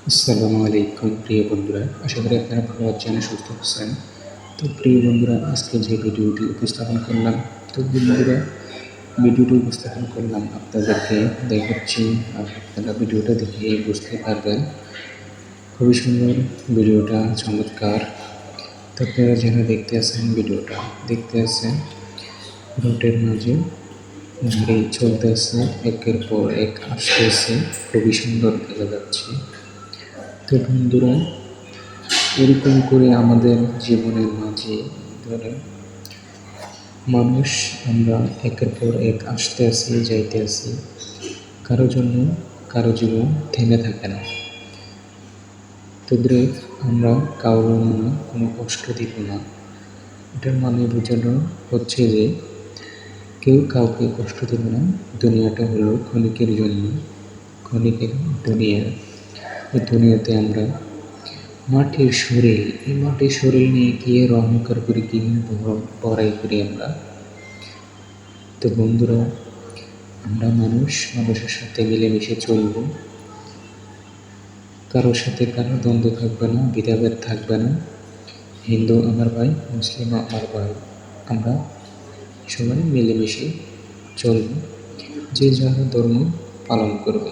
আসসালামু আলাইকুম প্রিয় বন্ধুরা, আশা করি আপনারা ভালো আছেন, সুস্থ আছেন। তো প্রিয় বন্ধুরা, আজকে যে ভিডিওটি উপস্থাপন করলাম, ভিডিওটি উপস্থাপন করলাম আপনাদেরকে দেখাচ্ছি, আর আপনারা ভিডিওটা দেখে বুঝতে পারবেন। খুবই সুন্দর ভিডিওটা, চমৎকার। তো আপনারা যারা দেখতে আছেন রোডের মাঝে গাড়ি চলতেছে, একের পর এক আসতেছে, খুবই সুন্দর দেখা যাচ্ছে। তো বন্ধুরা, এরকম করে আমাদের জীবনের মাঝে ধরে মানুষ আমরা একের পর এক আসতে আসি, যাইতে আসি। কারো জন্য কারো জীবন থেমে থাকে না। তোদের আমরা কারো মনে কোনো কষ্ট দিব না। এটার মানে বোঝানো হচ্ছে যে কেউ কাউকে কষ্ট দেবে না। দুনিয়াটা হলো ক্ষণিকের জন্য, ক্ষণিকের দুনিয়া। এই দুনিয়াতে আমরা এই মাটির শরীর নিয়ে গিয়ে অহংকার করি, কি বড়াই করি আমরা। তো বন্ধুরা, আমরা মানুষের সাথে মিলেমিশে চলবো। কারোর সাথে কারো দ্বন্দ্ব থাকবে না, ভেদাভেদ থাকবে না। হিন্দু আমার ভাই, মুসলিম আমার ভাই। আমরা সবাই মিলেমিশে চলবো, যে যার ধর্ম পালন করবে।